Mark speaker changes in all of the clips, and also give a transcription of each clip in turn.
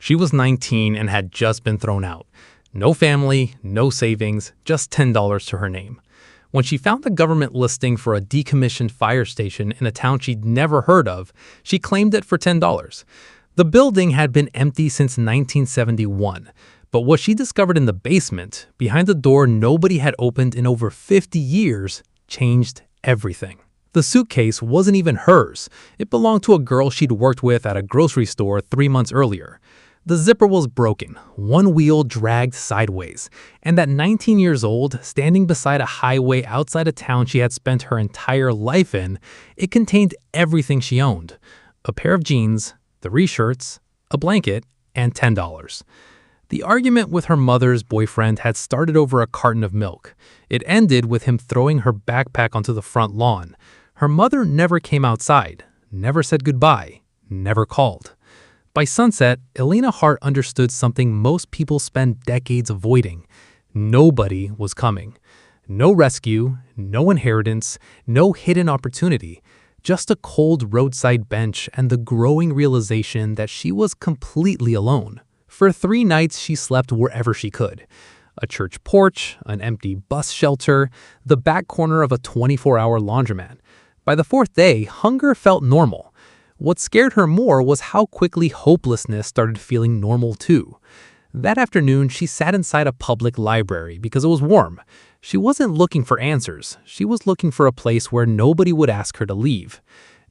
Speaker 1: She was 19 and had just been thrown out. No family, no savings, just $10 to her name. When she found the government listing for a decommissioned fire station in a town she'd never heard of, she claimed it for $10. The building had been empty since 1971, but what she discovered in the basement, behind a door nobody had opened in over 50 years, changed everything. The suitcase wasn't even hers. It belonged to a girl she'd worked with at a grocery store 3 months earlier. The zipper was broken, one wheel dragged sideways, and at 19 years old, standing beside a highway outside a town she had spent her entire life in, it contained everything she owned: a pair of jeans, 3 shirts, a blanket, and $10. The argument with her mother's boyfriend had started over a carton of milk. It ended with him throwing her backpack onto the front lawn. Her mother never came outside, never said goodbye, never called. By sunset, Elena Hart understood something most people spend decades avoiding. Nobody was coming. No rescue, no inheritance, no hidden opportunity. Just a cold roadside bench and the growing realization that she was completely alone. For 3 nights, she slept wherever she could. A church porch, an empty bus shelter, the back corner of a 24-hour laundromat. By the 4th day, hunger felt normal. What scared her more was how quickly hopelessness started feeling normal too. That afternoon, she sat inside a public library because it was warm. She wasn't looking for answers. She was looking for a place where nobody would ask her to leave.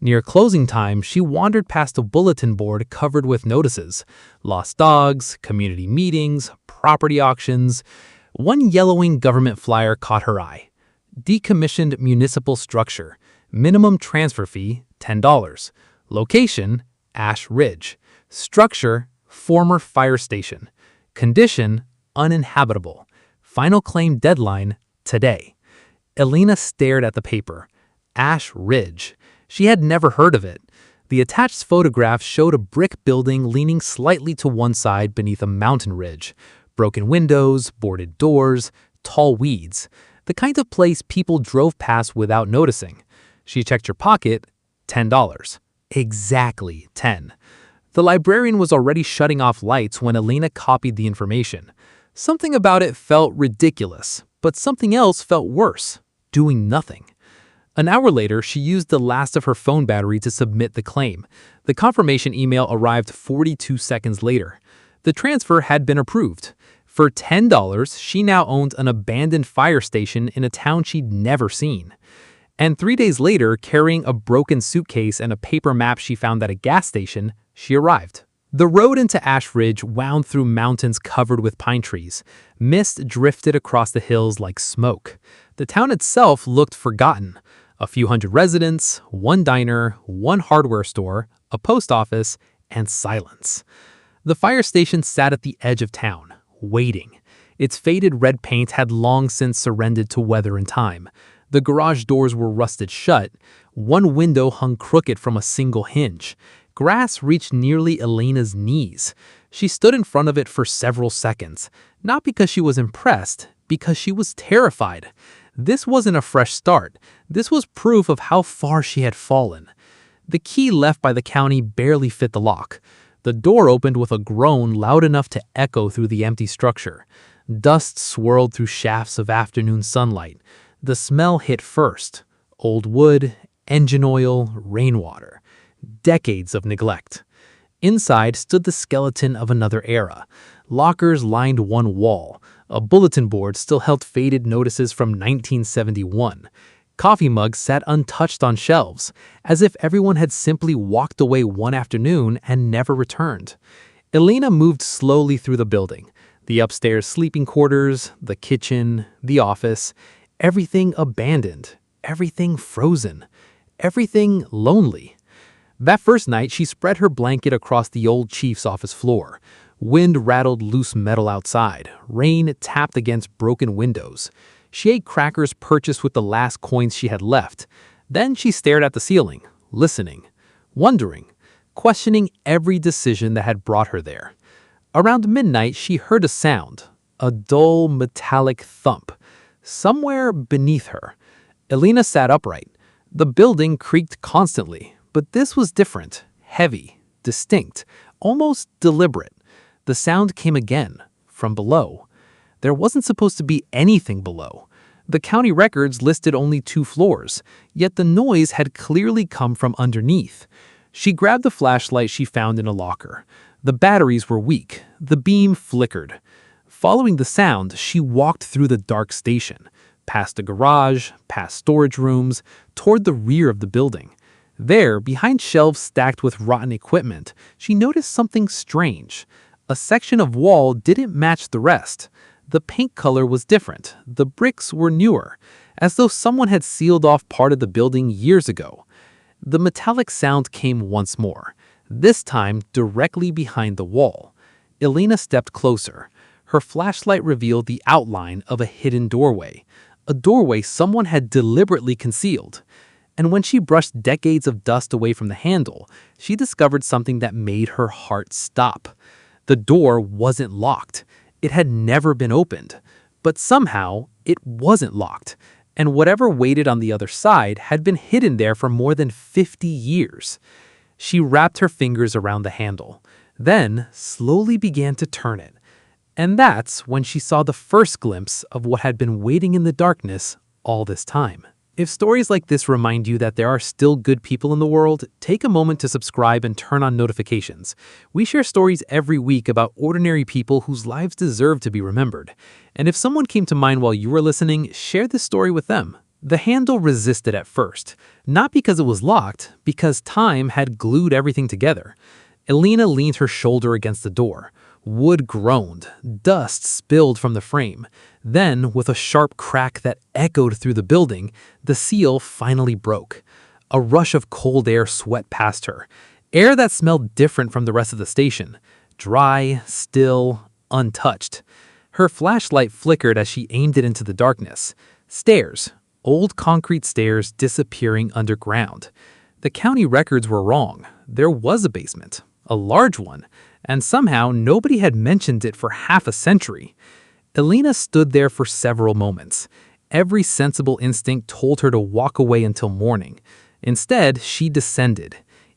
Speaker 1: Near closing time, she wandered past a bulletin board covered with notices: lost dogs, community meetings, property auctions. One yellowing government flyer caught her eye: decommissioned municipal structure, minimum transfer fee $10, location Ash Ridge, structure former fire station, condition uninhabitable, final claim deadline today. Elena stared at the paper. Ash Ridge. She had never heard of it. The attached photograph showed a brick building leaning slightly to one side beneath a mountain ridge. Broken windows, boarded doors, tall weeds. The kind of place people drove past without noticing. She checked her pocket. $10. Exactly 10. The librarian was already shutting off lights when Elena copied the information. Something about it felt ridiculous, but something else felt worse: doing nothing. An hour later, she used the last of her phone battery to submit the claim. The confirmation email arrived 42 seconds later. The transfer had been approved. For $10, she now owned an abandoned fire station in a town she'd never seen. And 3 days later, carrying a broken suitcase and a paper map she found at a gas station, she arrived. The road into Ash Ridge wound through mountains covered with pine trees. Mist drifted across the hills like smoke. The town itself looked forgotten. A few hundred residents, one diner, one hardware store, a post office, and silence. The fire station sat at the edge of town, waiting. Its faded red paint had long since surrendered to weather and time. The garage doors were rusted shut. One window hung crooked from a single hinge. Grass reached nearly Elena's knees. She stood in front of it for several seconds, not because she was impressed, because she was terrified. This wasn't a fresh start. This was proof of how far she had fallen. The key left by the county barely fit the lock. The door opened with a groan loud enough to echo through the empty structure. Dust swirled through shafts of afternoon sunlight. The smell hit first: old wood, engine oil, rainwater. Decades of neglect. Inside stood the skeleton of another era. Lockers lined one wall. A bulletin board still held faded notices from 1971. Coffee mugs sat untouched on shelves, as if everyone had simply walked away one afternoon and never returned. Elena moved slowly through the building. The upstairs sleeping quarters, the kitchen, the office. Everything abandoned. Everything frozen. Everything lonely. That first night, she spread her blanket across the old chief's office floor. Wind rattled loose metal outside. Rain tapped against broken windows. She ate crackers purchased with the last coins she had left. Then she stared at the ceiling, listening, wondering, questioning every decision that had brought her there. Around midnight, she heard a sound, a dull, metallic thump, somewhere beneath her. Elena sat upright. The building creaked constantly, but this was different, heavy, distinct, almost deliberate. The sound came again, from below. There wasn't supposed to be anything below. The county records listed only 2 floors, yet the noise had clearly come from underneath. She grabbed the flashlight she found in a locker. The batteries were weak. The beam flickered. Following the sound, she walked through the dark station, past a garage, past storage rooms, toward the rear of the building. There, behind shelves stacked with rotten equipment, she noticed something strange. A section of wall didn't match the rest. The paint color was different. The bricks were newer, as though someone had sealed off part of the building years ago. The metallic sound came once more, this time directly behind the wall. Elena stepped closer. Her flashlight revealed the outline of a hidden doorway, a doorway someone had deliberately concealed. And when she brushed decades of dust away from the handle, she discovered something that made her heart stop. The door wasn't locked. It had never been opened. But somehow, it wasn't locked, and whatever waited on the other side had been hidden there for more than 50 years. She wrapped her fingers around the handle, then slowly began to turn it. And that's when she saw the first glimpse of what had been waiting in the darkness all this time. If stories like this remind you that there are still good people in the world, take a moment to subscribe and turn on notifications. We share stories every week about ordinary people whose lives deserve to be remembered. And if someone came to mind while you were listening, share this story with them. The handle resisted at first, not because it was locked, because time had glued everything together. Elena leaned her shoulder against the door. Wood groaned, dust spilled from the frame. Then, with a sharp crack that echoed through the building, the seal finally broke. A rush of cold air swept past her, air that smelled different from the rest of the station, dry, still, untouched. Her flashlight flickered as she aimed it into the darkness. Stairs, old concrete stairs disappearing underground. The county records were wrong. There was a basement, a large one, and somehow nobody had mentioned it for half a century. Elena stood there for several moments. Every sensible instinct told her to walk away until morning. Instead, she descended.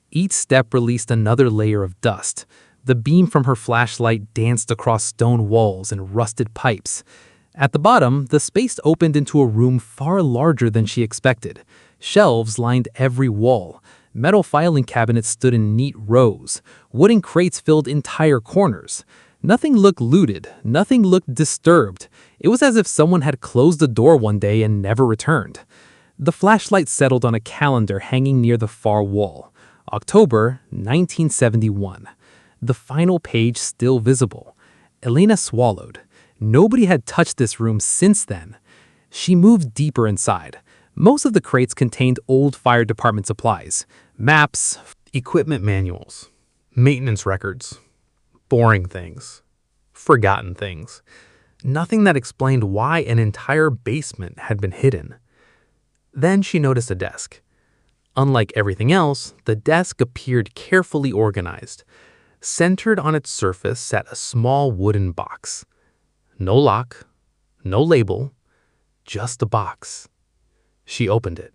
Speaker 1: Each step released another layer of dust. The beam from her flashlight danced across stone walls and rusted pipes. At the bottom, the space opened into a room far larger than she expected. Shelves lined every wall. Metal filing cabinets stood in neat rows. Wooden crates filled entire corners. Nothing looked looted. Nothing looked disturbed. It was as if someone had closed the door one day and never returned. The flashlight settled on a calendar hanging near the far wall. October 1971. The final page still visible. Elena swallowed. Nobody had touched this room since then. She moved deeper inside. Most of the crates contained old fire department supplies, maps, equipment manuals, maintenance records, boring things, forgotten things. Nothing that explained why an entire basement had been hidden. Then she noticed a desk. Unlike everything else, the desk appeared carefully organized. Centered on its surface sat a small wooden box. No lock, no label, just a box. She opened it.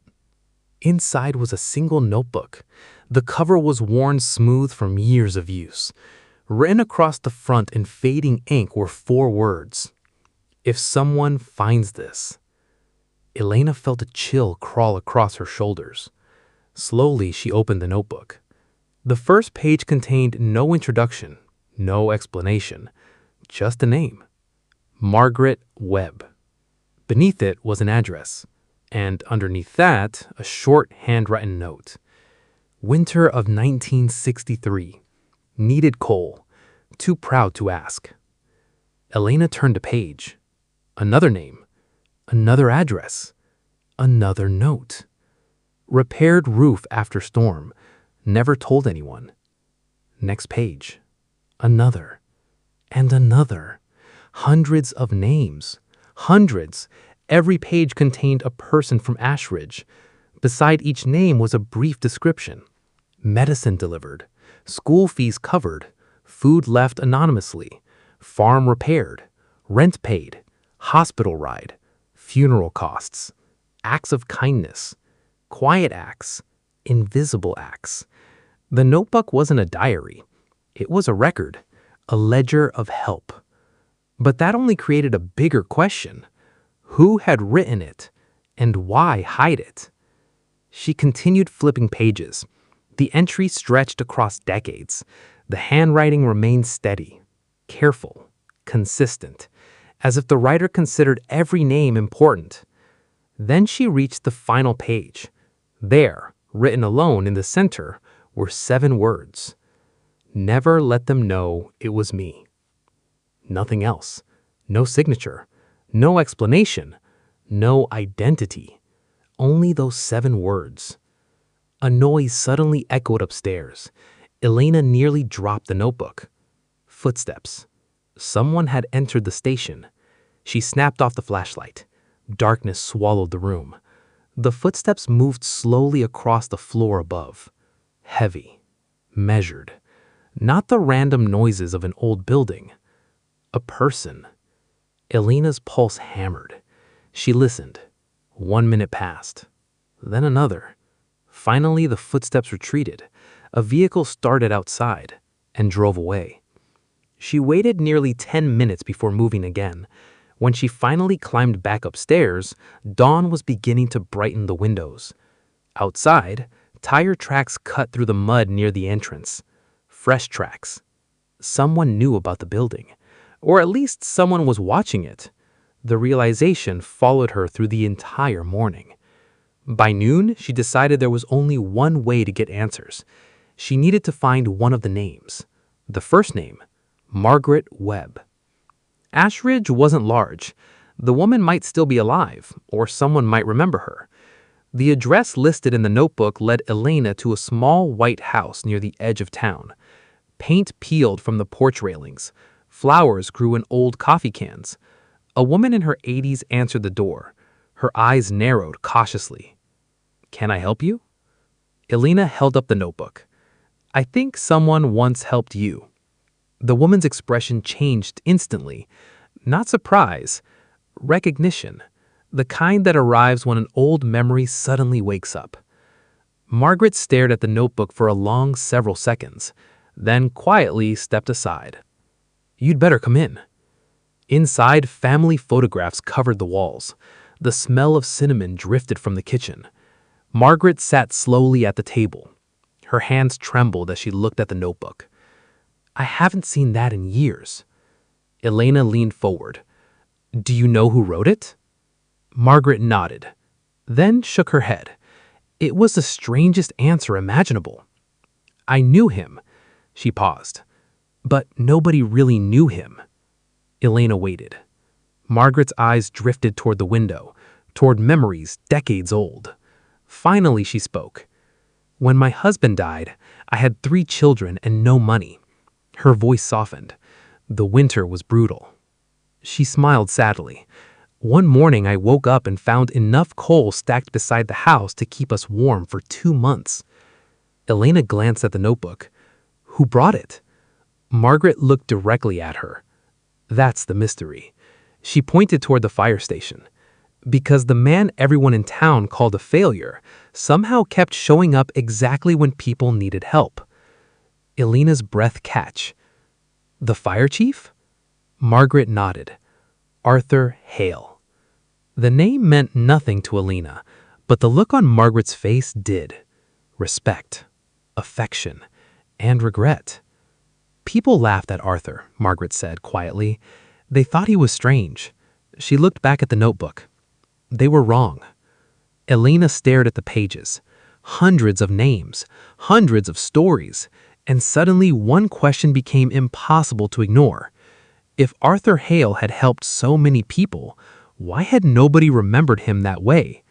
Speaker 1: Inside was a single notebook. The cover was worn smooth from years of use. Written across the front in fading ink were 4 words. If someone finds this. Elena felt a chill crawl across her shoulders. Slowly, she opened the notebook. The first page contained no introduction, no explanation, just a name. Margaret Webb. Beneath it was an address, and underneath that, a short handwritten note. Winter of 1963. Needed coal. Too proud to ask. Elena turned a page. Another name. Another address. Another note. Repaired roof after storm. Never told anyone. Next page. Another. And another. Hundreds of names. Hundreds. Every page contained a person from Ashridge. Beside each name was a brief description. Medicine delivered. School fees covered. Food left anonymously. Farm repaired. Rent paid. Hospital ride. Funeral costs. Acts of kindness. Quiet acts. Invisible acts. The notebook wasn't a diary. It was a record. A ledger of help. But that only created a bigger question. Who had written it, and why hide it? She continued flipping pages. The entry stretched across decades. The handwriting remained steady, careful, consistent, as if the writer considered every name important. Then she reached the final page. There, written alone in the center, were 7 words. Never let them know it was me. Nothing else. No signature. No explanation. No identity. Only those 7 words. A noise suddenly echoed upstairs. Elena nearly dropped the notebook. Footsteps. Someone had entered the station. She snapped off the flashlight. Darkness swallowed the room. The footsteps moved slowly across the floor above. Heavy. Measured. Not the random noises of an old building. A person. Elena's pulse hammered. She listened. 1 minute passed. Then another. Finally, the footsteps retreated. A vehicle started outside and drove away. She waited nearly 10 minutes before moving again. When she finally climbed back upstairs, dawn was beginning to brighten the windows. Outside, tire tracks cut through the mud near the entrance. Fresh tracks. Someone knew about the building, or at least someone was watching it. The realization followed her through the entire morning. By noon, she decided there was only one way to get answers. She needed to find one of the names. The first name, Margaret Webb. Ashridge wasn't large. The woman might still be alive, or someone might remember her. The address listed in the notebook led Elena to a small white house near the edge of town. Paint peeled from the porch railings. Flowers grew in old coffee cans. A woman in her 80s answered the door. Her eyes narrowed cautiously. "Can I help you?" Elena held up the notebook. "I think someone once helped you." The woman's expression changed instantly. Not surprise, recognition, the kind that arrives when an old memory suddenly wakes up. Margaret stared at the notebook for a long several seconds, then quietly stepped aside. "You'd better come in." Inside, family photographs covered the walls. The smell of cinnamon drifted from the kitchen. Margaret sat slowly at the table. Her hands trembled as she looked at the notebook. "I haven't seen that in years." Elena leaned forward. "Do you know who wrote it?" Margaret nodded, then shook her head. It was the strangest answer imaginable. "I knew him." She paused. "But nobody really knew him." Elena waited. Margaret's eyes drifted toward the window, toward memories decades old. Finally, she spoke. "When my husband died, I had 3 children and no money." Her voice softened. The winter was brutal. She smiled sadly. "One morning I woke up and found enough coal stacked beside the house to keep us warm for 2 months." Elena glanced at the notebook. "Who brought it?" Margaret looked directly at her. "That's the mystery." She pointed toward the fire station. "Because the man everyone in town called a failure somehow kept showing up exactly when people needed help." Elena's breath catch. "The fire chief?" Margaret nodded. Arthur Hale. The name meant nothing to Elena, but the look on Margaret's face did. Respect, affection, and regret. "People laughed at Arthur," Margaret said quietly. "They thought he was strange." She looked back at the notebook. They were wrong. Elena stared at the pages. Hundreds of names, hundreds of stories, and suddenly one question became impossible to ignore. If Arthur Hale had helped so many people, why had nobody remembered him that way?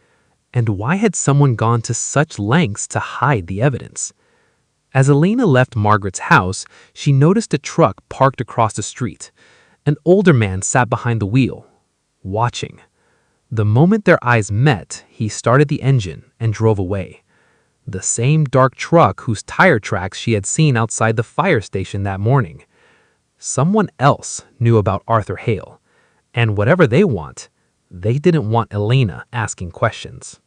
Speaker 1: And why had someone gone to such lengths to hide the evidence? As Elena left Margaret's house, she noticed a truck parked across the street. An older man sat behind the wheel, watching. The moment their eyes met, he started the engine and drove away. The same dark truck whose tire tracks she had seen outside the fire station that morning. Someone else knew about Arthur Hale, and whatever they didn't want Elena asking questions.